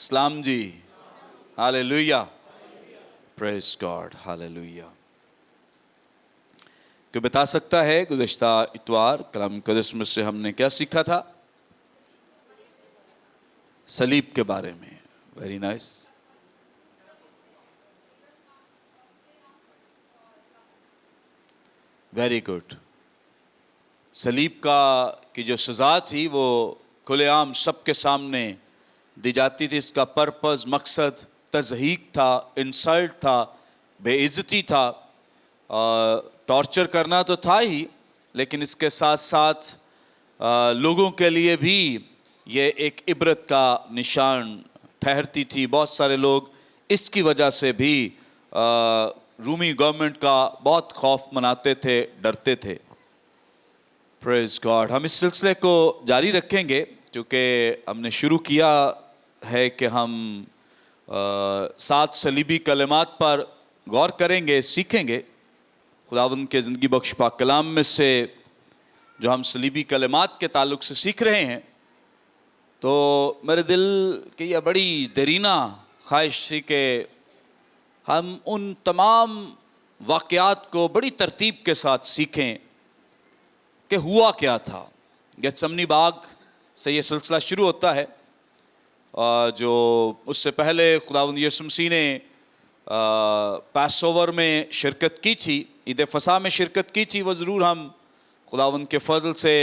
اسلام جی، ہاللیلویا، پریز God, ہاللیلویا۔ کوئی بتا سکتا ہے گزشتہ اتوار کلام مقدس میں سے ہم نے کیا سیکھا تھا؟ صلیب کے بارے میں۔ Very nice. Very good. صلیب کی جو سزا تھی وہ کھلے عام سب کے سامنے دی جاتی تھی۔ اس کا پرپز، مقصد تضحیک تھا، انسلٹ تھا، بے عزتی تھا، ٹارچر کرنا تو تھا ہی، لیکن اس کے ساتھ ساتھ لوگوں کے لیے بھی یہ ایک عبرت کا نشان ٹھہرتی تھی۔ بہت سارے لوگ اس کی وجہ سے بھی رومی گورنمنٹ کا بہت خوف مناتے تھے، ڈرتے تھے۔ پریز گاڈ۔ ہم اس سلسلے کو جاری رکھیں گے کیونکہ ہم نے شروع کیا ہے کہ ہم 7 صلیبی کلمات پر غور کریں گے، سیکھیں گے۔ خداوند کے زندگی بخش پاک کلام میں سے جو ہم صلیبی کلمات کے تعلق سے سیکھ رہے ہیں، تو میرے دل کی یہ بڑی دیرینہ خواہش تھی کہ ہم ان تمام واقعات کو بڑی ترتیب کے ساتھ سیکھیں کہ ہوا کیا تھا۔ گیتسمنی باغ سے یہ سلسلہ شروع ہوتا ہے، جو اس سے پہلے خداوند یسوع مسیح نے پاس اوور میں شرکت کی تھی، عید فصح میں شرکت کی تھی، وہ ضرور ہم خداوند کے فضل سے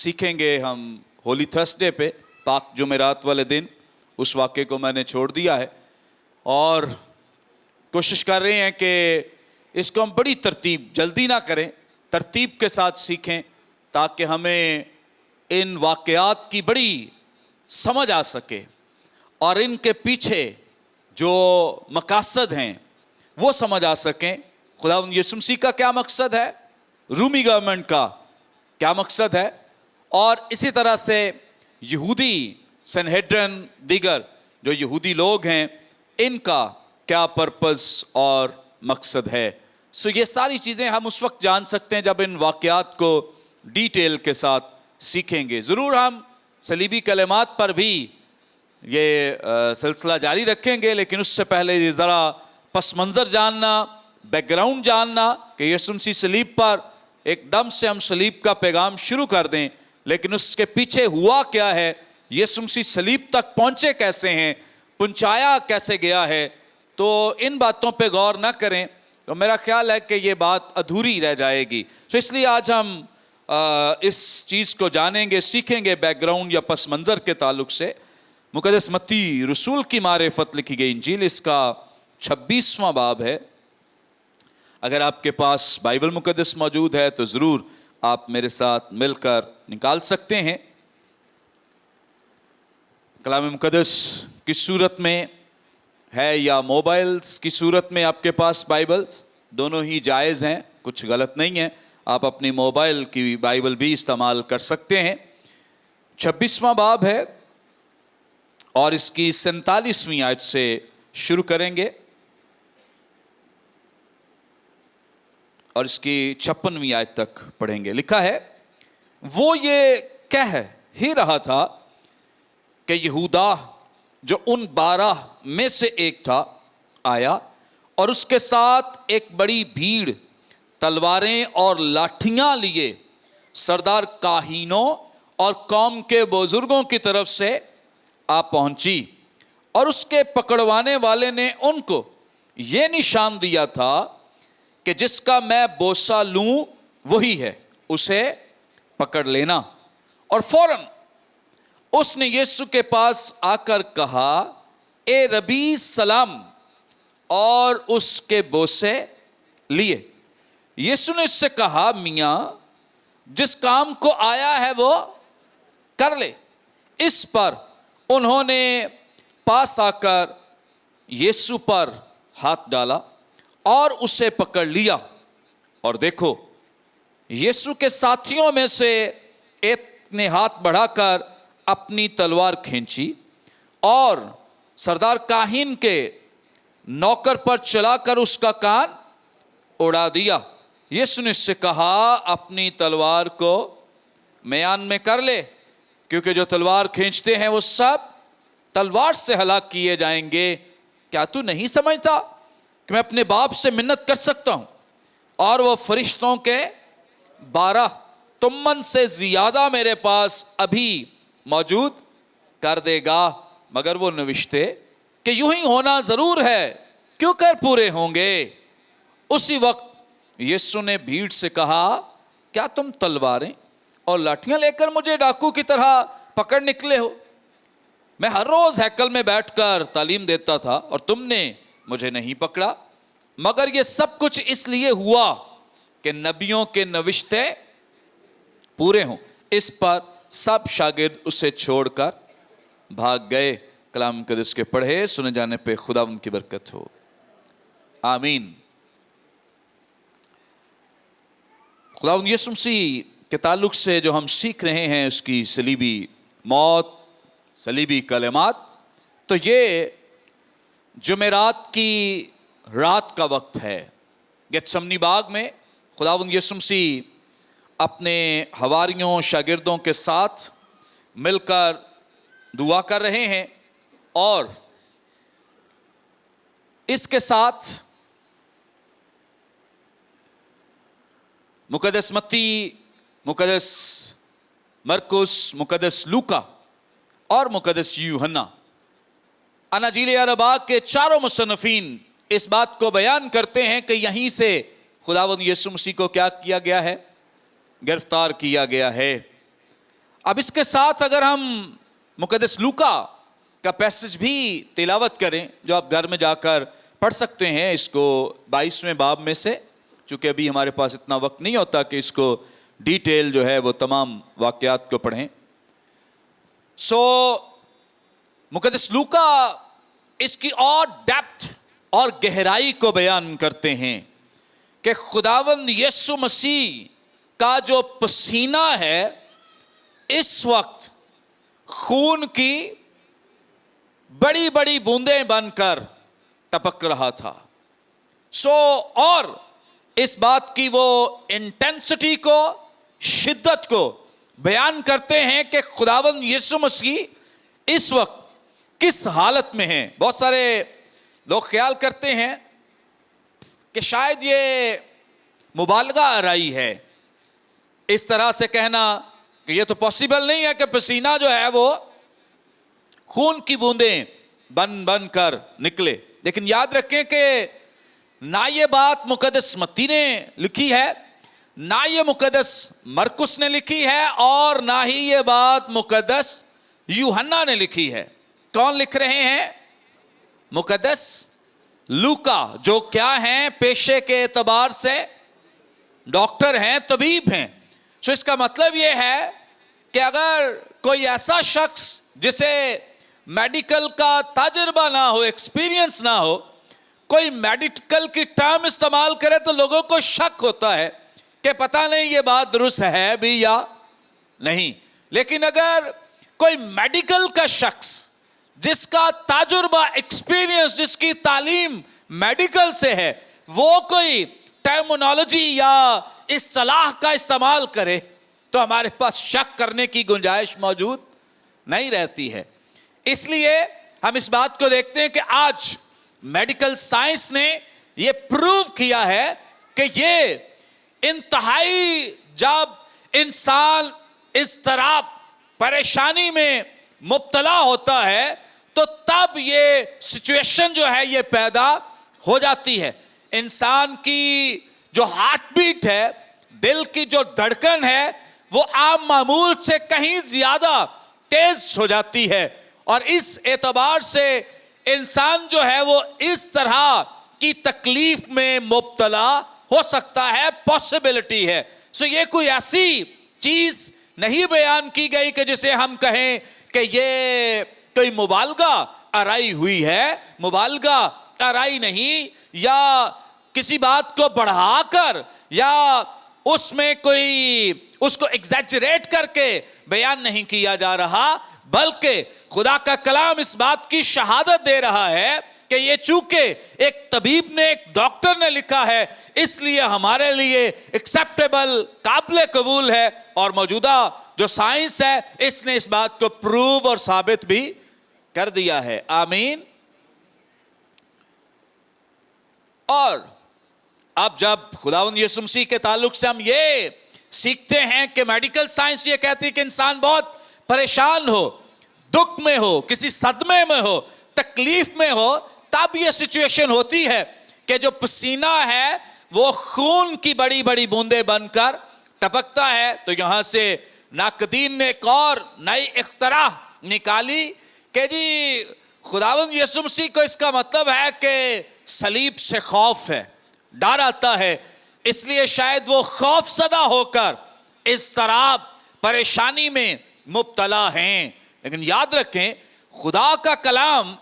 سیکھیں گے۔ ہم ہولی تھرسڈے پہ، پاک جمعرات والے دن، اس واقعے کو میں نے چھوڑ دیا ہے اور کوشش کر رہے ہیں کہ اس کو ہم بڑی ترتیب، جلدی نہ کریں، ترتیب کے ساتھ سیکھیں تاکہ ہمیں ان واقعات کی بڑی سمجھ آ سکے اور ان کے پیچھے جو مقاصد ہیں وہ سمجھ آ سکیں۔ خداوند یسوع مسیح کا کیا مقصد ہے، رومی گورنمنٹ کا کیا مقصد ہے، اور اسی طرح سے یہودی سنہیڈرن، دیگر جو یہودی لوگ ہیں، ان کا کیا پرپز اور مقصد ہے۔ یہ ساری چیزیں ہم اس وقت جان سکتے ہیں جب ان واقعات کو ڈیٹیل کے ساتھ سیکھیں گے۔ ضرور ہم صلیبی کلمات پر بھی یہ سلسلہ جاری رکھیں گے، لیکن اس سے پہلے یہ ذرا پس منظر جاننا، بیک گراؤنڈ جاننا کہ یسوع مسیح صلیب پر، ایک دم سے ہم صلیب کا پیغام شروع کر دیں لیکن اس کے پیچھے ہوا کیا ہے، یسوع مسیح صلیب تک پہنچے کیسے ہیں، پہنچایا کیسے گیا ہے، تو ان باتوں پہ غور نہ کریں تو میرا خیال ہے کہ یہ بات ادھوری رہ جائے گی۔ اس لیے آج ہم اس چیز کو جانیں گے، سیکھیں گے بیک گراؤنڈ یا پس منظر کے تعلق سے۔ مقدس متی رسول کی معرفت لکھی گئی انجیل، اس کا 26واں باب ہے۔ اگر آپ کے پاس بائبل مقدس موجود ہے تو ضرور آپ میرے ساتھ مل کر نکال سکتے ہیں۔ کلام مقدس کی صورت میں ہے یا موبائلز کی صورت میں آپ کے پاس بائبلز، دونوں ہی جائز ہیں، کچھ غلط نہیں ہے۔ آپ اپنی موبائل کی بائبل بھی استعمال کر سکتے ہیں۔ 26واں باب ہے اور اس کی 47ویں آیت سے شروع کریں گے اور اس کی 56ویں آیت تک پڑھیں گے۔ لکھا ہے، وہ یہ کہہ ہی رہا تھا کہ یہودا جو ان 12 میں سے ایک تھا آیا، اور اس کے ساتھ ایک بڑی بھیڑ تلواریں اور لاٹھیاں لیے سردار کاہنوں اور قوم کے بزرگوں کی طرف سے آ پہنچی، اور اس کے پکڑوانے والے نے ان کو یہ نشان دیا تھا کہ جس کا میں بوسہ لوں وہی ہے، اسے پکڑ لینا۔ اور فوراً اس نے یسوع کے پاس آ کر کہا، اے ربی سلام، اور اس کے بوسے لیے۔ یسوع نے اس سے کہا، میاں جس کام کو آیا ہے وہ کر لے۔ اس پر انہوں نے پاس آ کر یسوع پر ہاتھ ڈالا اور اسے پکڑ لیا، اور دیکھو یسوع کے ساتھیوں میں سے ایک نے ہاتھ بڑھا کر اپنی تلوار کھینچی اور سردار کاہن کے نوکر پر چلا کر اس کا کان اڑا دیا۔ یسوع نے اس سے کہا، اپنی تلوار کو میان میں کر لے، کیونکہ جو تلوار کھینچتے ہیں وہ سب تلوار سے ہلاک کیے جائیں گے. کیا تو نہیں سمجھتا کہ میں اپنے باپ سے منت کر سکتا ہوں اور وہ فرشتوں کے 12 تمن سے زیادہ میرے پاس ابھی موجود کر دے گا؟ مگر وہ نوشتے کہ یوں ہی ہونا ضرور ہے، کیوں کر پورے ہوں گے. اسی وقت یسوع نے بھیڑ سے کہا، کیا تم تلواریں اور لاٹھیاں لے کر مجھے ڈاکو کی طرح پکڑ نکلے ہو؟ میں ہر روز ہیکل میں بیٹھ کر تعلیم دیتا تھا اور تم نے مجھے نہیں پکڑا، مگر یہ سب کچھ اس لیے ہوا کہ نبیوں کے نوشتے پورے ہوں. اس پر سب شاگرد اسے چھوڑ کر بھاگ گئے. کلام مقدس کے پڑھے سنے جانے پہ خدا ان کی برکت ہو، آمین. خدا یسوع مسیح کے تعلق سے جو ہم سیکھ رہے ہیں اس کی صلیبی موت، صلیبی کلمات، تو یہ جمعرات کی رات کا وقت ہے. گتسمنی باغ میں خداوند یسوع مسیح اپنے حواریوں شاگردوں کے ساتھ مل کر دعا کر رہے ہیں، اور اس کے ساتھ مقدس متی، مقدس مرکس، مقدس لوکا اور مقدس یوحنا، اناجیل اربع کے چاروں مصنفین اس بات کو بیان کرتے ہیں کہ یہیں سے خداوند یسوع مسیح کو کیا کیا گیا ہے؟ گرفتار کیا گیا ہے. اب اس کے ساتھ اگر ہم مقدس لوکا کا پیسج بھی تلاوت کریں، جو آپ گھر میں جا کر پڑھ سکتے ہیں اس کو 22ویں باب میں سے، چونکہ ابھی ہمارے پاس اتنا وقت نہیں ہوتا کہ اس کو ڈیٹیل جو ہے وہ تمام واقعات کو پڑھیں. مقدس لوکا اس کی اور ڈیپتھ اور گہرائی کو بیان کرتے ہیں کہ خداوند یسوع مسیح کا جو پسینہ ہے اس وقت خون کی بڑی بڑی بوندیں بن کر ٹپک رہا تھا. اور اس بات کی وہ انٹینسٹی کو، شدت کو بیان کرتے ہیں کہ خداوند یسوع مسیح اس وقت کس حالت میں ہیں. بہت سارے لوگ خیال کرتے ہیں کہ شاید یہ مبالغہ آرائی ہے اس طرح سے کہنا کہ یہ تو پاسبل نہیں ہے کہ پسینہ جو ہے وہ خون کی بوندیں بن بن کر نکلے. لیکن یاد رکھیں کہ نہ یہ بات مقدس متی نے لکھی ہے، نہ یہ مقدس مرکس نے لکھی ہے، اور نہ ہی یہ بات مقدس یوحنا نے لکھی ہے. کون لکھ رہے ہیں؟ مقدس لوکا، جو کیا ہیں؟ پیشے کے اعتبار سے ڈاکٹر ہیں، طبیب ہیں. اس کا مطلب یہ ہے کہ اگر کوئی ایسا شخص جسے میڈیکل کا تجربہ نہ ہو، ایکسپیرینس نہ ہو، کوئی میڈیکل کی ٹرم استعمال کرے تو لوگوں کو شک ہوتا ہے کہ پتہ نہیں یہ بات درست ہے بھی یا نہیں. لیکن اگر کوئی میڈیکل کا شخص جس کا تجربہ، ایکسپیرینس، جس کی تعلیم میڈیکل سے ہے، وہ کوئی ٹرمینالوجی یا اصطلاح کا استعمال کرے تو ہمارے پاس شک کرنے کی گنجائش موجود نہیں رہتی ہے. اس لیے ہم اس بات کو دیکھتے ہیں کہ آج میڈیکل سائنس نے یہ پروو کیا ہے کہ یہ انتہائی، جب انسان اضطراب، پریشانی میں مبتلا ہوتا ہے تو تب یہ سچویشن جو ہے یہ پیدا ہو جاتی ہے. انسان کی جو ہارٹ بیٹ ہے، دل کی جو دھڑکن ہے، وہ عام معمول سے کہیں زیادہ تیز ہو جاتی ہے، اور اس اعتبار سے انسان جو ہے وہ اس طرح کی تکلیف میں مبتلا ہو سکتا ہے، پاسبلٹی ہے. یہ کوئی ایسی چیز نہیں بیان کی گئی کہ جسے ہم کہیں کہ یہ کوئی مبالغہ آرائی ہوئی ہے. مبالغہ آرائی نہیں، یا کسی بات کو بڑھا کر یا اس میں کوئی اس کو ایگزیجریٹ کر کے بیان نہیں کیا جا رہا، بلکہ خدا کا کلام اس بات کی شہادت دے رہا ہے کہ یہ چونکہ ایک طبیب نے، ایک ڈاکٹر نے لکھا ہے، اس لیے ہمارے لیے ایکسیپٹیبل، قابل قبول ہے. اور موجودہ جو سائنس ہے اس نے اس بات کو پروو اور ثابت بھی کر دیا ہے. آمین. اور اب جب خداوند یسوع مسیح کے تعلق سے ہم یہ سیکھتے ہیں کہ میڈیکل سائنس یہ کہتی ہے کہ انسان بہت پریشان ہو, دکھ میں ہو, کسی صدمے میں ہو, تکلیف میں ہو, تب یہ سچویشن ہوتی ہے کہ جو پسینہ ہے وہ خون کی بڑی بڑی بوندیں بن کر ٹپکتا ہے. تو یہاں سے ناقدین نے ایک اور نئی اختراع نکالی کہ جی خداوند یسوع مسیح کو اس کا مطلب ہے کہ صلیب سے خوف ہے, ڈر آتا ہے, اس لیے شاید وہ خوف زدہ ہو کر اضطراب پریشانی میں مبتلا ہیں. لیکن یاد رکھیں خدا کا کلام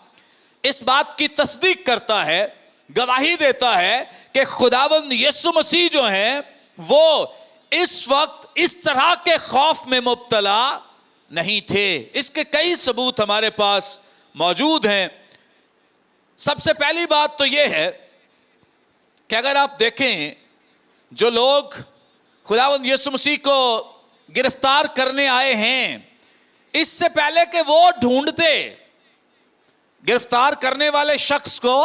اس بات کی تصدیق کرتا ہے, گواہی دیتا ہے کہ خداوند یسوع مسیح جو ہیں وہ اس وقت اس طرح کے خوف میں مبتلا نہیں تھے. اس کے کئی ثبوت ہمارے پاس موجود ہیں. سب سے پہلی بات تو یہ ہے کہ اگر آپ دیکھیں جو لوگ خداوند یسوع مسیح کو گرفتار کرنے آئے ہیں, اس سے پہلے کہ وہ ڈھونڈتے, گرفتار کرنے والے شخص کو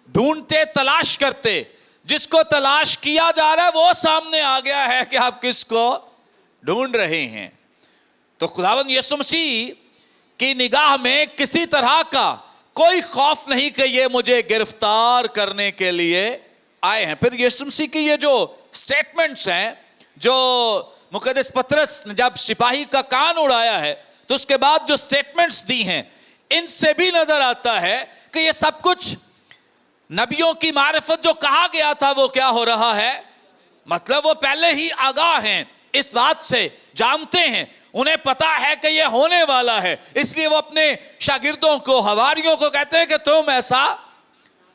ڈھونڈتے, تلاش کرتے, جس کو تلاش کیا جا رہا ہے وہ سامنے آ گیا ہے کہ آپ کس کو ڈھونڈ رہے ہیں. تو خداوند یسوع مسیح کی نگاہ میں کسی طرح کا کوئی خوف نہیں کہ یہ مجھے گرفتار کرنے کے لیے آئے ہیں. پھر یسوع مسیح کی یہ جو سٹیٹمنٹس ہیں, جو مقدس پطرس نے جب سپاہی کا کان اڑایا ہے تو اس کے بعد جو سٹیٹمنٹس دی ہیں, ان سے بھی نظر آتا ہے کہ یہ سب کچھ نبیوں کی معرفت جو کہا گیا تھا وہ کیا ہو رہا ہے. مطلب وہ پہلے ہی آگاہ ہیں, اس بات سے جانتے ہیں, انہیں پتا ہے کہ یہ ہونے والا ہے. اس لیے وہ اپنے شاگردوں کو, حواریوں کو کہتے ہیں کہ تم ایسا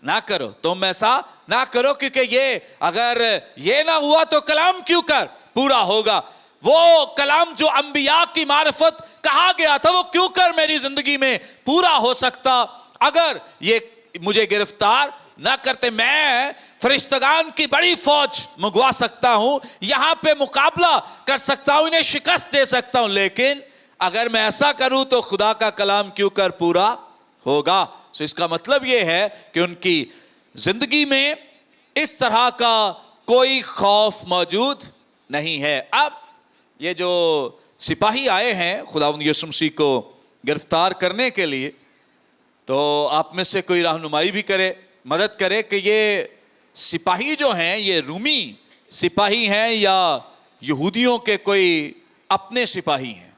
نہ کرو, تم ایسا نہ کرو, کیونکہ یہ اگر یہ نہ ہوا تو کلام کیوں کر پورا ہوگا. وہ کلام جو انبیاء کی معرفت کہا گیا تھا وہ کیوں کر میری زندگی میں پورا ہو سکتا اگر یہ مجھے گرفتار نہ کرتے. میں فرشتگان کی بڑی فوج منگوا سکتا ہوں, یہاں پہ مقابلہ کر سکتا ہوں, انہیں شکست دے سکتا ہوں, لیکن اگر میں ایسا کروں تو خدا کا کلام کیوں کر پورا ہوگا. سو اس کا مطلب یہ ہے کہ ان کی زندگی میں اس طرح کا کوئی خوف موجود نہیں ہے. اب یہ جو سپاہی آئے ہیں خداوند یسوع مسیح کو گرفتار کرنے کے لیے, تو آپ میں سے کوئی رہنمائی بھی کرے, مدد کرے کہ یہ سپاہی جو ہیں یہ رومی سپاہی ہیں یا یہودیوں کے کوئی اپنے سپاہی ہیں.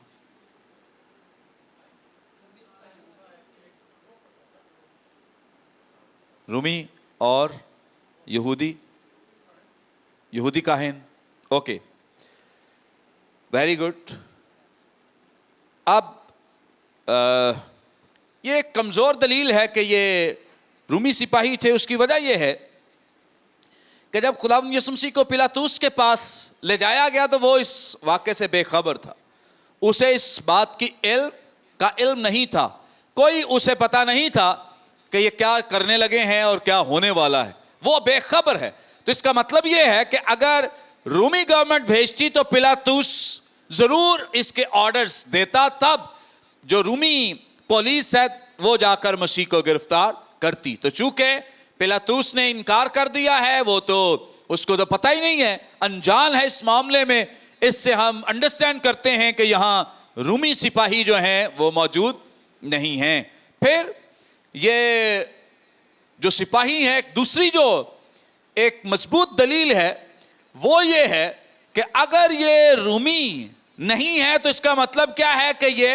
رومی اور یہودی, یہودی کاہن. Okay, very good. اب یہ ایک کمزور دلیل ہے کہ یہ رومی سپاہی تھے. اس کی وجہ یہ ہے کہ جب خداوند یسوع مسیح کو پلاطوس کے پاس لے جایا گیا تو وہ اس واقعے سے بے خبر تھا. اسے اس بات کی علم نہیں تھا, کوئی اسے پتا نہیں تھا کہ یہ کیا کرنے لگے ہیں اور کیا ہونے والا ہے, وہ بے خبر ہے. تو اس کا مطلب یہ ہے کہ اگر رومی گورنمنٹ بھیجتی تو پلاطوس ضرور اس کے آرڈرز دیتا, تب جو رومی پولیس ہے وہ جا کر مسیح کو گرفتار کرتی. تو چونکہ پلاطوس نے انکار کر دیا ہے, وہ تو اس کو تو پتہ ہی نہیں ہے, انجان ہے اس معاملے میں, اس سے ہم انڈرسٹینڈ کرتے ہیں کہ یہاں رومی سپاہی جو ہیں وہ موجود نہیں ہیں. پھر یہ جو سپاہی ہیں, دوسری جو ایک مضبوط دلیل ہے وہ یہ ہے کہ اگر یہ رومی نہیں ہے تو اس کا مطلب کیا ہے کہ یہ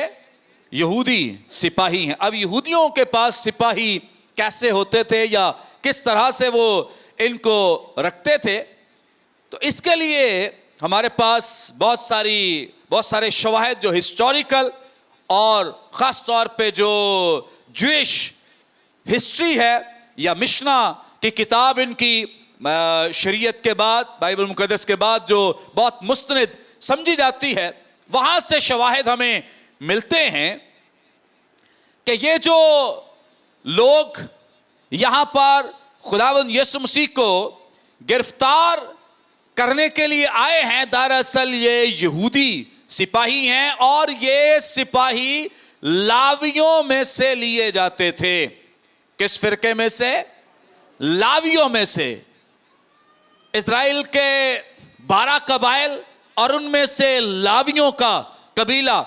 یہودی سپاہی ہیں. اب یہودیوں کے پاس سپاہی کیسے ہوتے تھے یا کس طرح سے وہ ان کو رکھتے تھے, تو اس کے لیے ہمارے پاس بہت سارے شواہد جو ہسٹوریکل اور خاص طور پہ جو جوئش ہسٹری ہے یا مشنا کی کتاب ان کی شریعت کے بعد, بائبل مقدس کے بعد جو بہت مستند سمجھی جاتی ہے, وہاں سے شواہد ہمیں ملتے ہیں کہ یہ جو لوگ یہاں پر خداوند یسوع مسیح کو گرفتار کرنے کے لیے آئے ہیں, دراصل یہ یہودی سپاہی ہیں, اور یہ سپاہی لاویوں میں سے لیے جاتے تھے. کس فرقے میں سے؟ لاویوں میں سے. اسرائیل کے 12 قبائل اور ان میں سے لاویوں کا قبیلہ,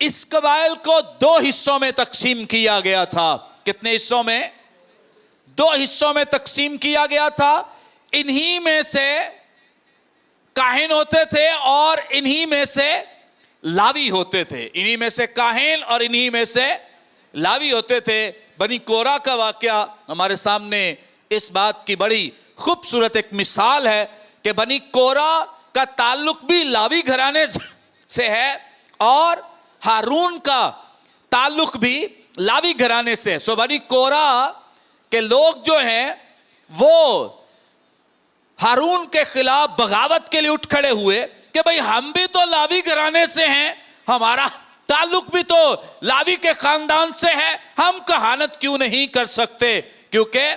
اس قبائل کو 2 حصوں میں تقسیم کیا گیا تھا. کتنے حصوں میں؟ 2 حصوں میں تقسیم کیا گیا تھا. انہی میں سے کاہن ہوتے تھے اور انہی میں سے لاوی ہوتے تھے. انہی میں سے کاہن اور انہی میں سے لاوی ہوتے تھے. بنی کورہ کا واقعہ ہمارے سامنے اس بات کی بڑی خوبصورت ایک مثال ہے کہ بنی کورہ کا تعلق بھی لاوی گھرانے سے ہے اور ہارون کا تعلق بھی لاوی گھرانے سے. سو بنی کورہ کے لوگ جو ہیں وہ ہارون کے خلاف بغاوت کے لیے اٹھ کھڑے ہوئے کہ بھئی ہم بھی تو لاوی گھرانے سے ہیں, ہمارا تعلق بھی تو لاوی کے خاندان سے ہے, ہم کہانت کیوں نہیں کر سکتے؟ کیونکہ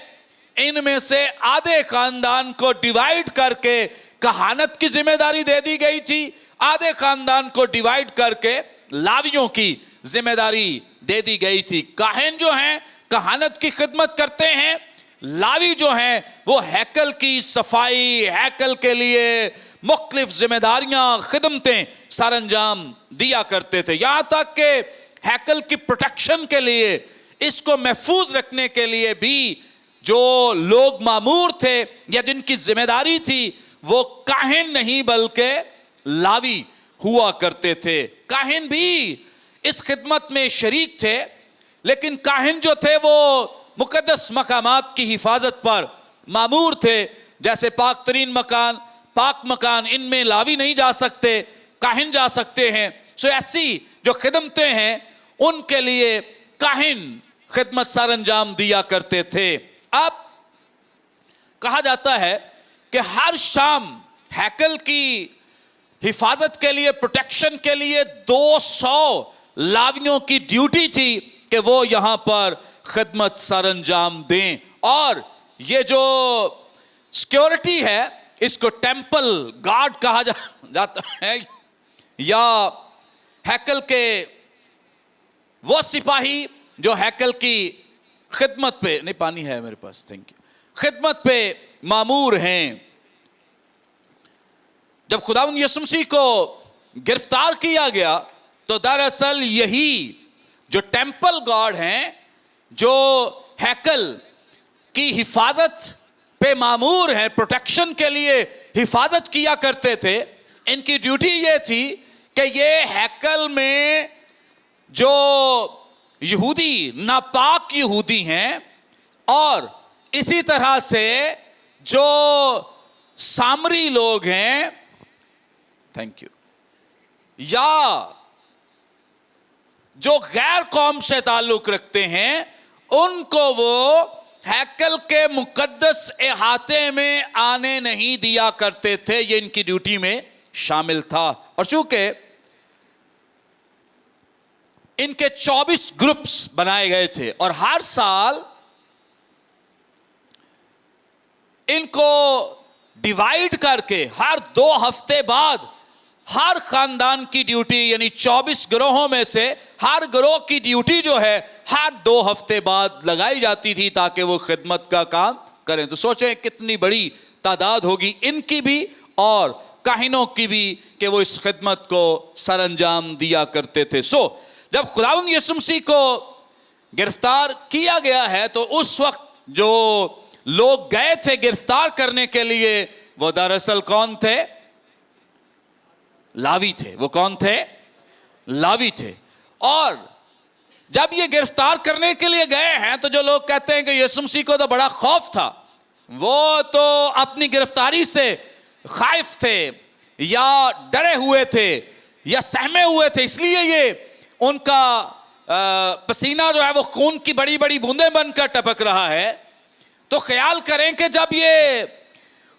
ان میں سے آدھے خاندان کو ڈیوائیڈ کر کے کہانت کی ذمہ داری دے دی گئی تھی, آدھے خاندان کو ڈیوائیڈ کر کے لاویوں کی ذمہ داری دے دی گئی تھی. کاہن جو ہیں کہانت کی خدمت کرتے ہیں, لاوی جو ہیں وہ ہیکل کی صفائی, ہیکل کے لیے مختلف ذمہ داریاں, خدمتیں سر انجام دیا کرتے تھے. یہاں تک کہ ہیکل کی پروٹیکشن کے لیے, اس کو محفوظ رکھنے کے لیے بھی جو لوگ مامور تھے یا جن کی ذمہ داری تھی وہ کاہن نہیں بلکہ لاوی ہوا کرتے تھے. کاہن بھی اس خدمت میں شریک تھے, لیکن کاہن جو تھے وہ مقدس مقامات کی حفاظت پر مامور تھے. جیسے پاک ترین مکان, پاک مکان, ان میں لاوی نہیں جا سکتے, کاہن جا سکتے ہیں. سو ایسی جو خدمتیں ہیں ان کے لیے کاہن خدمت سر انجام دیا کرتے تھے. اب کہا جاتا ہے کہ ہر شام ہیکل کی حفاظت کے لیے, پروٹیکشن کے لیے 200 لاویوں کی ڈیوٹی تھی کہ وہ یہاں پر خدمت سر انجام دیں. اور یہ جو سیکیورٹی ہے اس کو ٹیمپل گارڈ کہا جاتا ہے, یا ہیکل کے وہ سپاہی جو ہیکل کی خدمت پہ, نہیں پانی ہے میرے پاس, تھینک یو, خدمت پہ مامور ہیں. جب خداوند یسوع مسیح کو گرفتار کیا گیا تو دراصل یہی جو ٹیمپل گارڈ ہیں, جو ہیکل کی حفاظت پہ مامور ہیں, پروٹیکشن کے لیے حفاظت کیا کرتے تھے, ان کی ڈیوٹی یہ تھی کہ یہ ہیکل میں جو یہودی, ناپاک یہودی ہیں, اور اسی طرح سے جو سامری لوگ ہیں, تھینک یو, یا جو غیر قوم سے تعلق رکھتے ہیں, ان کو وہ ہیکل کے مقدس احاطے میں آنے نہیں دیا کرتے تھے. یہ ان کی ڈیوٹی میں شامل تھا. اور چونکہ ان کے 24 گروپس بنائے گئے تھے اور ہر سال ان کو ڈیوائیڈ کر کے ہر 2 ہفتے بعد ہر خاندان کی ڈیوٹی, یعنی 24 گروہوں میں سے ہر گروہ کی ڈیوٹی جو ہے ہر 2 ہفتے بعد لگائی جاتی تھی تاکہ وہ خدمت کا کام کریں. تو سوچیں کتنی بڑی تعداد ہوگی ان کی بھی اور کاہنوں کی بھی کہ وہ اس خدمت کو سر انجام دیا کرتے تھے. سو جب خداوند یسوع مسیح کو گرفتار کیا گیا ہے تو اس وقت جو لوگ گئے تھے گرفتار کرنے کے لیے وہ دراصل کون تھے؟ لاوی تھے. وہ کون تھے؟ لاوی تھے. اور جب یہ گرفتار کرنے کے لیے گئے ہیں تو جو لوگ کہتے ہیں کہ یسوع مسیح کو تو بڑا خوف تھا, وہ تو اپنی گرفتاری سے خائف تھے یا ڈرے ہوئے تھے یا سہمے ہوئے تھے, اس لیے یہ ان کا پسینہ جو ہے وہ خون کی بڑی بڑی بوندیں بن کر ٹپک رہا ہے. تو خیال کریں کہ جب یہ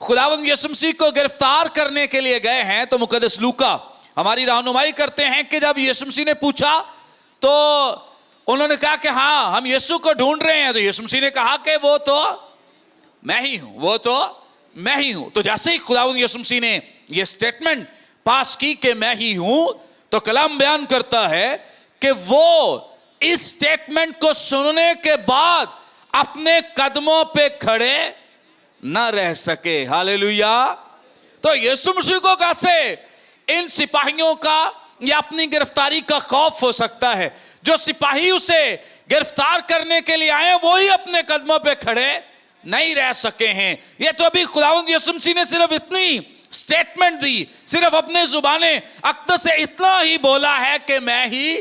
خداوند یسوع مسیح کو گرفتار کرنے کے لیے گئے ہیں تو مقدس لوکا ہماری رہنمائی کرتے ہیں کہ جب یسوع مسیح نے پوچھا تو انہوں نے کہا کہ ہاں ہم یسوع کو ڈھونڈ رہے ہیں. تو یسوع مسیح نے کہا کہ وہ تو میں ہی ہوں, وہ تو میں ہی ہوں. تو جیسے ہی خداوند یسوع مسیح نے یہ سٹیٹمنٹ پاس کی کہ میں ہی ہوں, تو کلام بیان کرتا ہے کہ وہ اس سٹیٹمنٹ کو سننے کے بعد اپنے قدموں پہ کھڑے نہ رہ سکے. ہاللیلویا. تو یسوع مسیح کو کیسے ان سپاہیوں کا یا اپنی گرفتاری کا خوف ہو سکتا ہے؟ جو سپاہی اسے گرفتار کرنے کے لیے آئے وہی اپنے قدموں پہ کھڑے نہیں رہ سکے ہیں. یہ تو ابھی خداوند یسوع مسیح نے صرف اتنی سٹیٹمنٹ دی, صرف اپنے زبان اقدس سے اتنا ہی بولا ہے کہ میں ہی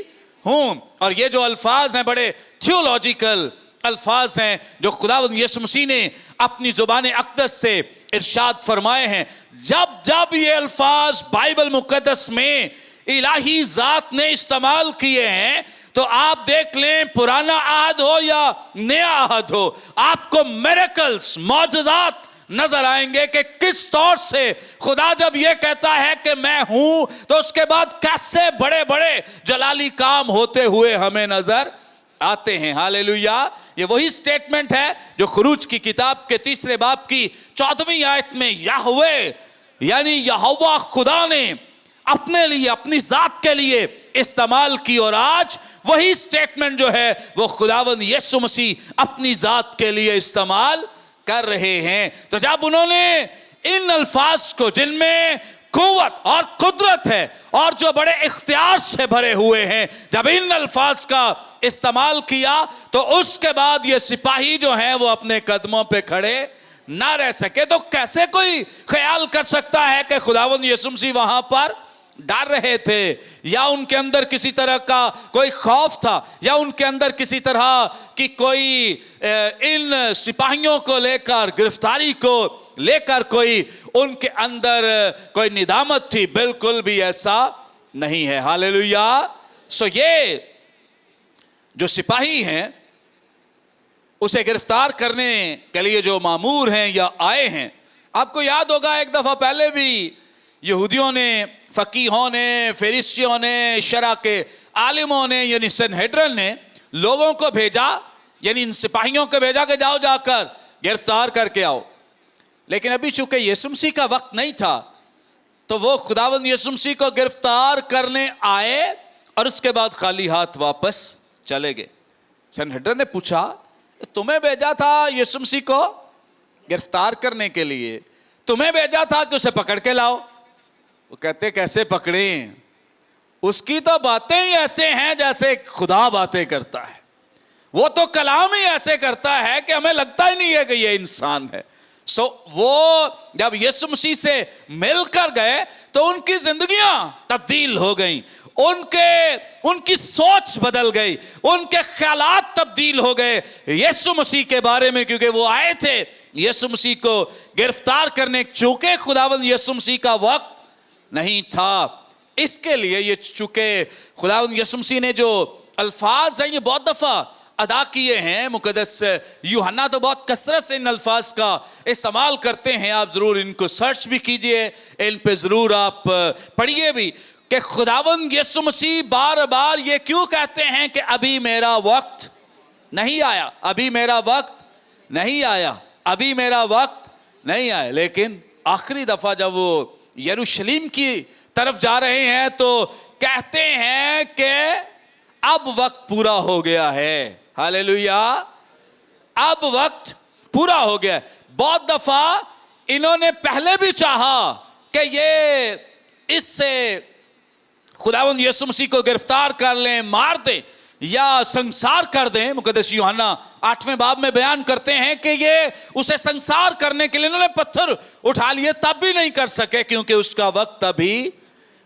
ہوں. اور یہ جو الفاظ ہیں بڑے تھیولوجیکل الفاظ ہیں جو خداوند یسوع مسیح نے اپنی زبان اقدس سے ارشاد فرمائے ہیں. جب جب یہ الفاظ بائبل مقدس میں الہی ذات نے استعمال کیے ہیں تو آپ دیکھ لیں پرانا عہد ہو یا نیا عہد ہو, آپ کو میریکلز, معجزات نظر آئیں گے کہ کس طور سے خدا جب یہ کہتا ہے کہ میں ہوں تو اس کے بعد کیسے بڑے بڑے جلالی کام ہوتے ہوئے ہمیں نظر آتے ہیں. ہاللیلویا. یہ وہی سٹیٹمنٹ ہے جو خروج کی کتاب کے 3 باب کی 14ویں آیت میں یہوہ یعنی یہوہ خدا نے اپنے لیے, اپنی ذات کے لیے استعمال کی, اور آج وہی سٹیٹمنٹ جو ہے وہ خداوند یسوع مسیح اپنی ذات کے لیے استعمال کر رہے ہیں. تو جب انہوں نے ان الفاظ کو جن میں قوت اور قدرت ہے اور جو بڑے اختیار سے بھرے ہوئے ہیں, جب ان الفاظ کا استعمال کیا تو اس کے بعد یہ سپاہی جو ہیں وہ اپنے قدموں پہ کھڑے نہ رہ سکے. تو کیسے کوئی خیال کر سکتا ہے کہ خداوند یسوع مسیح وہاں پر ڈر رہے تھے, یا ان کے اندر کسی طرح کا کوئی خوف تھا, یا ان کے اندر کسی طرح کی کوئی ان سپاہیوں کو لے کر, گرفتاری کو لے کر کوئی ان کے اندر کوئی ندامت تھی؟ بالکل بھی ایسا نہیں ہے. ہاللیلویا. سو یہ جو سپاہی ہیں اسے گرفتار کرنے کے لیے جو مامور ہیں یا آئے ہیں, آپ کو یاد ہوگا ایک دفعہ پہلے بھی یہودیوں نے, فقیہوں نے, فریسیوں نے, شرع کے عالموں نے یعنی سنہیڈرن نے لوگوں کو بھیجا, یعنی ان سپاہیوں کو بھیجا کہ جاؤ جا کر گرفتار کر کے آؤ. لیکن ابھی چونکہ یسوع مسیح کا وقت نہیں تھا تو وہ خداوند یسوع مسیح کو گرفتار کرنے آئے اور اس کے بعد خالی ہاتھ واپس چلے گئے. سنہیڈرن نے پوچھا تمہیں بھیجا تھا یسوع مسیح کو گرفتار کرنے کے لیے, تمہیں بھیجا تھا کہ اسے پکڑ کے لاؤ. وہ کہتے کیسے پکڑیں, اس کی تو باتیں ہی ایسے ہیں جیسے خدا باتیں کرتا ہے, وہ تو کلام ہی ایسے کرتا ہے کہ ہمیں لگتا ہی نہیں ہے کہ یہ انسان ہے. سو وہ جب یسوع مسیح سے مل کر گئے تو ان کی زندگیاں تبدیل ہو گئیں, ان کی سوچ بدل گئی, ان کے خیالات تبدیل ہو گئے یسوع مسیح کے بارے میں, کیونکہ وہ آئے تھے یسوع مسیح کو گرفتار کرنے, چونکہ خداوند یسوع مسیح کا وقت نہیں تھا. اس کے لیے یہ چونکہ خداوند یسوع مسیح نے جو الفاظ ہیں یہ بہت دفعہ ادا کیے ہیں, مقدس یوحنا تو بہت کثرت سے ان الفاظ کا استعمال کرتے ہیں, آپ ضرور ان کو سرچ بھی کیجئے, ان پہ ضرور آپ پڑھیے بھی کہ خداوند یسوع مسیح بار بار یہ کیوں کہتے ہیں کہ ابھی میرا وقت نہیں آیا, ابھی میرا وقت نہیں آیا, ابھی میرا وقت نہیں آیا. لیکن آخری دفعہ جب وہ یروشلم کی طرف جا رہے ہیں تو کہتے ہیں کہ اب وقت پورا ہو گیا ہے. ہاللیلویا. اب وقت پورا ہو گیا. بہت دفعہ انہوں نے پہلے بھی چاہا کہ یہ اس سے خداوند یسوع مسیح کو گرفتار کر لیں, مار دیں یا سنسار کر دیں. مقدس یوحنا 8ویں باب میں بیان کرتے ہیں کہ یہ اسے سنسار کرنے کے لیے انہوں نے پتھر اٹھا لیے, تب بھی نہیں کر سکے کیونکہ اس کا وقت ابھی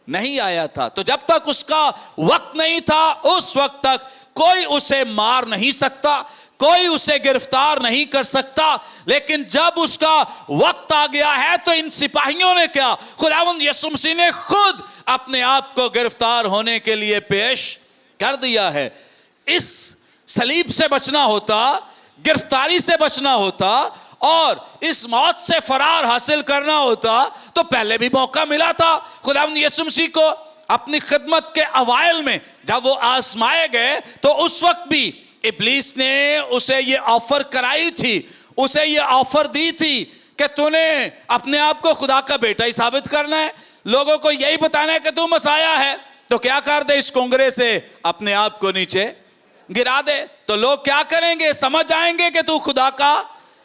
نہیں آیا تھا. تو جب تک اس کا وقت نہیں تھا اس وقت تک کوئی اسے مار نہیں سکتا, کوئی اسے گرفتار نہیں کر سکتا. لیکن جب اس کا وقت آ گیا ہے تو ان سپاہیوں نے کیا, خداوند یسوع مسیح نے خود اپنے آپ کو گرفتار ہونے کے لیے پیش کر دیا ہے. اس صلیب سے بچنا ہوتا, گرفتاری سے بچنا ہوتا اور اس موت سے فرار حاصل کرنا ہوتا تو پہلے بھی موقع ملا تھا خداوند یسوع مسیح کو. اپنی خدمت کے اوائل میں جب وہ آزمائے گئے تو اس وقت بھی ابلیس نے اسے یہ آفر کرائی تھی, اسے یہ آفر دی تھی کہ تو نے اپنے آپ کو خدا کا بیٹا ہی ثابت کرنا ہے, لوگوں کو یہی بتانا ہے کہ تو مسیح ہے. تو کیا کر دے اس کنگرے سے اپنے آپ کو نیچے گرا دے. تو لوگ کیا کریں گے؟ سمجھ آئیں گے کہ تو خدا کا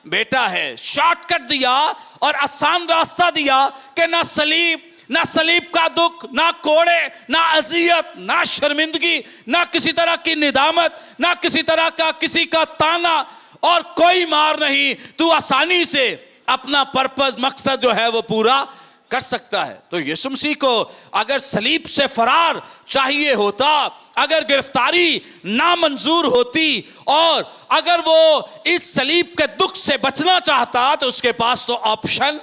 بیٹا ہے. شارٹ کٹ دیا اور آسان راستہ دیا کہ نہ صلیب کا دکھ، نہ کوڑے، نہ اذیت، نہ شرمندگی، نہ کسی طرح کی ندامت، نہ کسی طرح کا کسی کا تانا اور کوئی مار نہیں. تو آسانی سے اپنا پرپس، مقصد جو ہے وہ پورا کر سکتا ہے. تو یسوع مسیح کو اگر صلیب سے فرار چاہیے ہوتا، اگر گرفتاری نامنظور ہوتی، اور اگر وہ اس صلیب کے دکھ سے بچنا چاہتا، تو اس کے پاس تو آپشن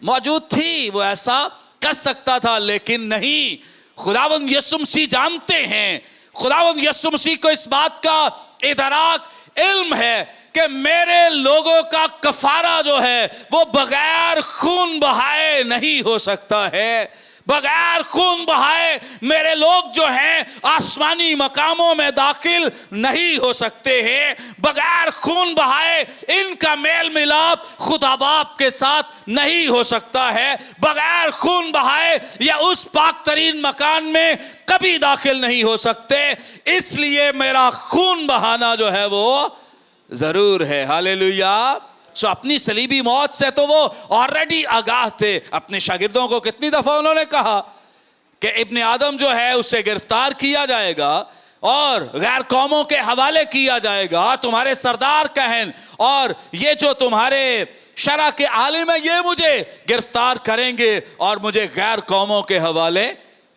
موجود تھی، وہ ایسا کر سکتا تھا. لیکن نہیں، خداوند یسوع مسیح جانتے ہیں، خداوند یسوع مسیح کو اس بات کا ادراک، علم ہے کہ میرے لوگوں کا کفارہ جو ہے وہ بغیر خون بہائے نہیں ہو سکتا ہے. بغیر خون بہائے میرے لوگ جو ہیں آسمانی مقاموں میں داخل نہیں ہو سکتے ہیں. بغیر خون بہائے ان کا میل ملاپ خدا باپ کے ساتھ نہیں ہو سکتا ہے. بغیر خون بہائے یا اس پاک ترین مکان میں کبھی داخل نہیں ہو سکتے. اس لیے میرا خون بہانا جو ہے وہ ضرور ہے. ہاللیلویا. سو اپنی صلیبی موت سے تو وہ آلریڈی آگاہ تھے. اپنے شاگردوں کو کتنی دفعہ انہوں نے کہا کہ ابن آدم جو ہے اسے گرفتار کیا جائے گا اور غیر قوموں کے حوالے کیا جائے گا. تمہارے سردار کہن اور یہ جو تمہارے شرع کے عالم ہیں یہ مجھے گرفتار کریں گے اور مجھے غیر قوموں کے حوالے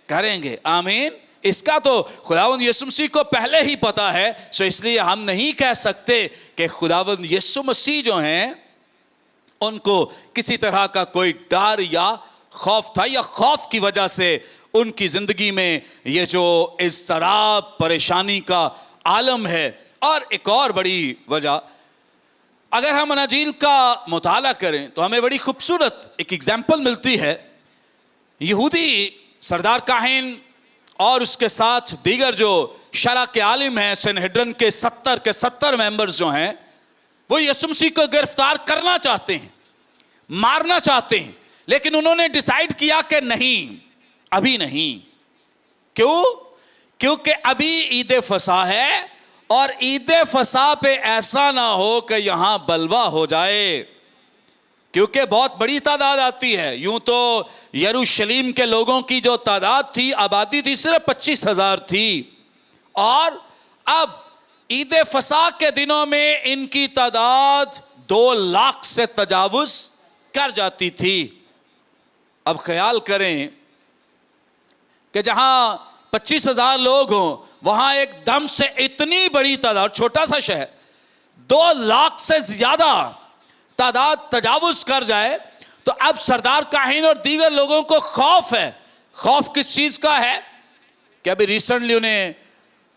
کریں گے. آمین. اس کا تو خداوند یسوع مسیح کو پہلے ہی پتا ہے. سو اس لیے ہم نہیں کہہ سکتے کہ خداوند یسوع مسیح جو ہیں ان کو کسی طرح کا کوئی ڈر یا خوف تھا، یا خوف کی وجہ سے ان کی زندگی میں یہ جو اضطراب، پریشانی کا عالم ہے. اور ایک اور بڑی وجہ، اگر ہم اناجیل کا مطالعہ کریں تو ہمیں بڑی خوبصورت ایک ایگزامپل ملتی ہے. یہودی سردار کاہن اور اس کے ساتھ دیگر جو شرع کے عالم ہیں، سنہڈرن کے 70 ممبرز جو ہیں، وہ یسوع مسیح کو گرفتار کرنا چاہتے ہیں، مارنا چاہتے ہیں. لیکن انہوں نے ڈیسائیڈ کیا کہ نہیں، ابھی نہیں. کیوں؟ کیونکہ ابھی عید فصح ہے، اور عید فصح پہ ایسا نہ ہو کہ یہاں بلوا ہو جائے، کیونکہ بہت بڑی تعداد آتی ہے. یوں تو یروشلم کے لوگوں کی جو تعداد تھی، آبادی تھی، صرف 25,000 تھی، اور اب عید فصح کے دنوں میں ان کی تعداد 2 لاکھ سے تجاوز کر جاتی تھی. اب خیال کریں کہ جہاں 25,000 لوگ ہوں، وہاں ایک دم سے اتنی بڑی تعداد، چھوٹا سا شہر 2 لاکھ سے زیادہ تعداد تجاوز کر جائے. تو اب سردار کاہن اور دیگر لوگوں کو خوف ہے. خوف کس چیز کا ہے؟ کہ ابھی ریسنٹلی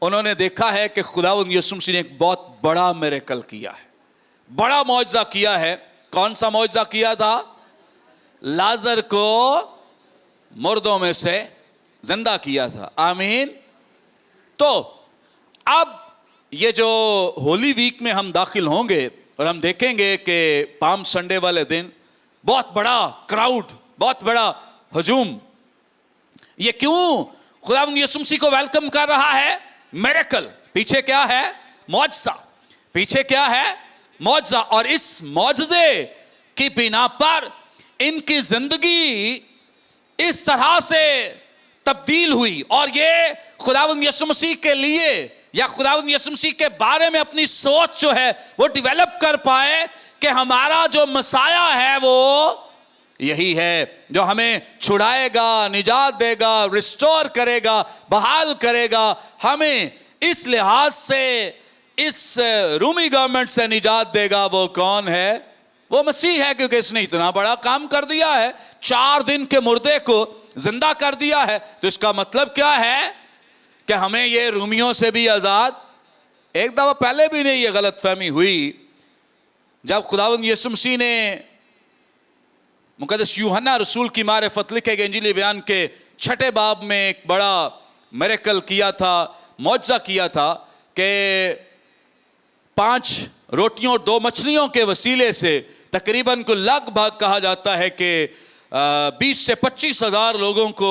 انہوں نے دیکھا ہے کہ خداوند یسوع مسیح نے ایک بہت بڑا میریکل کیا ہے، بڑا معجزہ کیا ہے. کون سا معجزہ کیا تھا؟ لازر کو مردوں میں سے زندہ کیا تھا. آمین. تو اب یہ جو ہولی ویک میں ہم داخل ہوں گے اور ہم دیکھیں گے کہ پام سنڈے والے دن بہت بڑا کراؤڈ، بہت بڑا ہجوم. یہ کیوں خداوند یسوع مسیح کو ویلکم کر رہا ہے؟ میریکل. پیچھے کیا ہے؟ معجزہ. پیچھے کیا ہے؟ معجزہ. اور اس معجزے کی بنا پر ان کی زندگی اس طرح سے تبدیل ہوئی، اور یہ خداوند یسوع مسیح کے لیے یا خداوند یسوع مسیح کے بارے میں اپنی سوچ جو ہے وہ ڈیولپ کر پائے کہ ہمارا جو مسیح ہے وہ یہی ہے جو ہمیں چھڑائے گا، نجات دے گا، ریسٹور کرے گا، بحال کرے گا ہمیں. اس لحاظ سے اس رومی گورنمنٹ سے نجات دے گا. وہ کون ہے؟ وہ مسیح ہے، کیونکہ اس نے اتنا بڑا کام کر دیا ہے. 4 دن کے مردے کو زندہ کر دیا ہے. تو اس کا مطلب کیا ہے؟ کہ ہمیں یہ رومیوں سے بھی آزاد. ایک دفعہ پہلے بھی نہیں یہ غلط فہمی ہوئی جب خداوند یسوع مسیح نے مقدس یوحنا رسول کی معرفت لکھے گئے انجیل بیان کے 6 باب میں ایک بڑا میریکل کیا تھا، معجزہ کیا تھا کہ 5 روٹیوں اور 2 مچھلیوں کے وسیلے سے تقریباً کو لگ بھگ کہا جاتا ہے کہ 20 سے 25 ہزار لوگوں کو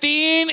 3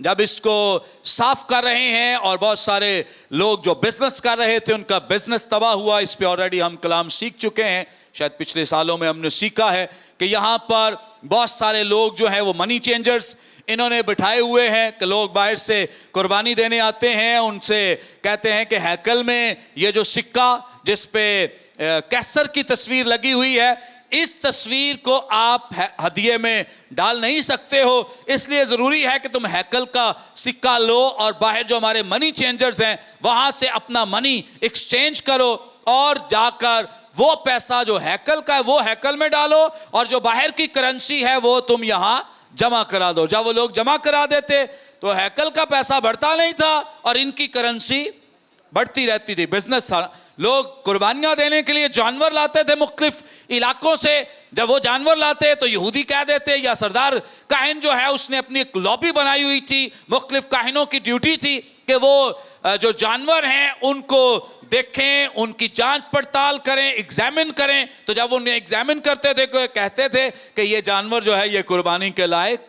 جب اس کو صاف کر رہے ہیں اور بہت سارے لوگ جو بزنس کر رہے تھے ان کا بزنس تباہ ہوا. اس پہ آلریڈی ہم کلام سیکھ چکے ہیں, شاید پچھلے سالوں میں ہم نے سیکھا ہے کہ یہاں پر بہت سارے لوگ جو ہیں وہ منی چینجرز انہوں نے بٹھائے ہوئے ہیں کہ لوگ باہر سے قربانی دینے آتے ہیں, ان سے کہتے ہیں کہ ہیکل میں یہ جو سکہ جس پہ کیسر کی تصویر لگی ہوئی ہے, اس تصویر کو آپ ہدیے میں ڈال نہیں سکتے ہو, اس لیے ضروری ہے کہ تم ہیکل کا سکہ لو اور باہر جو ہمارے منی چینجرز ہیں وہاں سے اپنا منی ایکسچینج کرو اور جا کر وہ پیسہ جو ہیکل کا ہے وہ ہیکل میں ڈالو اور جو باہر کی کرنسی ہے وہ تم یہاں جمع کرا دو. جب وہ لوگ جمع کرا دیتے تو ہیکل کا پیسہ بڑھتا نہیں تھا اور ان کی کرنسی بڑھتی رہتی تھی. بزنس تھا. لوگ قربانیاں دینے کے لیے جانور لاتے تھے مختلف علاقوں سے. جب وہ جانور لاتے تو یہودی کہہ دیتے, یا سردار کاہن جو ہے اس نے اپنی ایک لابی بنائی ہوئی تھی, مختلف کاہنوں کی ڈیوٹی تھی کہ وہ جو جانور ہیں ان کو دیکھیں, ان کی جانچ پڑتال کریں, ایگزامن کریں. تو جب انہیں ایگزامن کرتے تھے کہتے تھے کہ یہ جانور جو ہے یہ قربانی کے لائق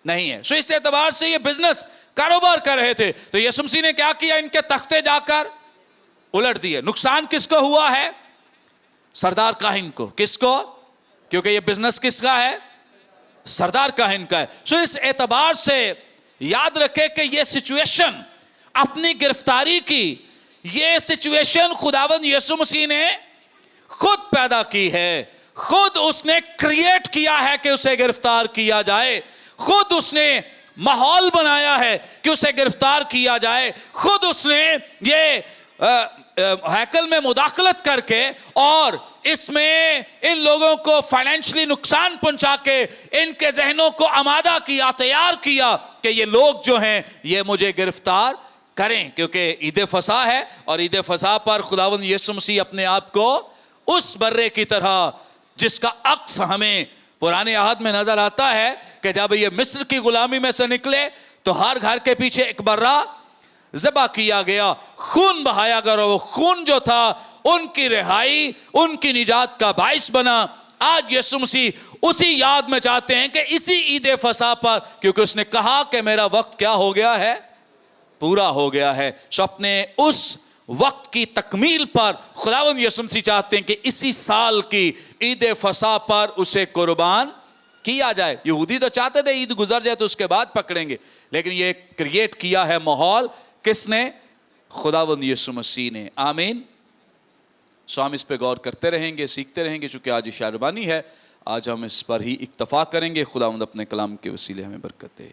نہیں ہے. سو اس اعتبار سے یہ بزنس کاروبار کر رہے تھے. تو یسوع مسیح نے کیا کیا, ان کے تختے جا کر الٹ دیے. نقصان کس کو ہوا ہے؟ سردار کاہن کو. کس کو؟ کیونکہ یہ بزنس کس کا ہے؟ سردار کاہن کا ہے. سو اس اعتبار سے یاد رکھے کہ یہ سچویشن اپنی گرفتاری کی, یہ سچویشن خداوند یسوع مسیح نے خود پیدا کی ہے, خود اس نے کریٹ کیا ہے کہ اسے گرفتار کیا جائے, خود اس نے ماحول بنایا ہے کہ اسے گرفتار کیا جائے, خود اس نے یہ ہیکل میں مداخلت کر کے اور اس میں ان لوگوں کو فائنینشلی نقصان پہنچا کے ان کے ذہنوں کو آمادہ کیا, تیار کیا کہ یہ لوگ جو ہیں یہ مجھے گرفتار کریں. کیونکہ عید فصح ہے اور عید فصح پر خداوند یسوع مسیح اپنے آپ کو اس برے کی طرح جس کا عکس ہمیں پرانے عہد میں نظر آتا ہے کہ جب یہ مصر کی غلامی میں سے نکلے تو ہر گھر کے پیچھے ایک برہ ذبح کیا گیا, خون بہایا گیا, اور وہ خون جو تھا ان کی رہائی, ان کی نجات کا باعث بنا. آج یسوع مسیح اسی یاد میں چاہتے ہیں کہ اسی عید فصح پر, کیونکہ اس نے کہا کہ میرا وقت کیا ہو گیا ہے, پورا ہو گیا ہے. سو اپنے اس وقت کی تکمیل پر خداوند یسوع مسیح چاہتے ہیں کہ اسی سال کی عید فصح پر اسے قربان کیا جائے. یہودی تو چاہتے تھے عید گزر جائے تو اس کے بعد پکڑیں گے, لیکن یہ کریٹ کیا ہے ماحول کس نے؟ خداوند یسوع مسیح نے. آمین. سو ہم اس پہ غور کرتے رہیں گے, سیکھتے رہیں گے. چونکہ آج شہربانی ہے, آج ہم اس پر ہی اکتفا کریں گے. خداوند اپنے کلام کے وسیلے ہمیں برکت دے.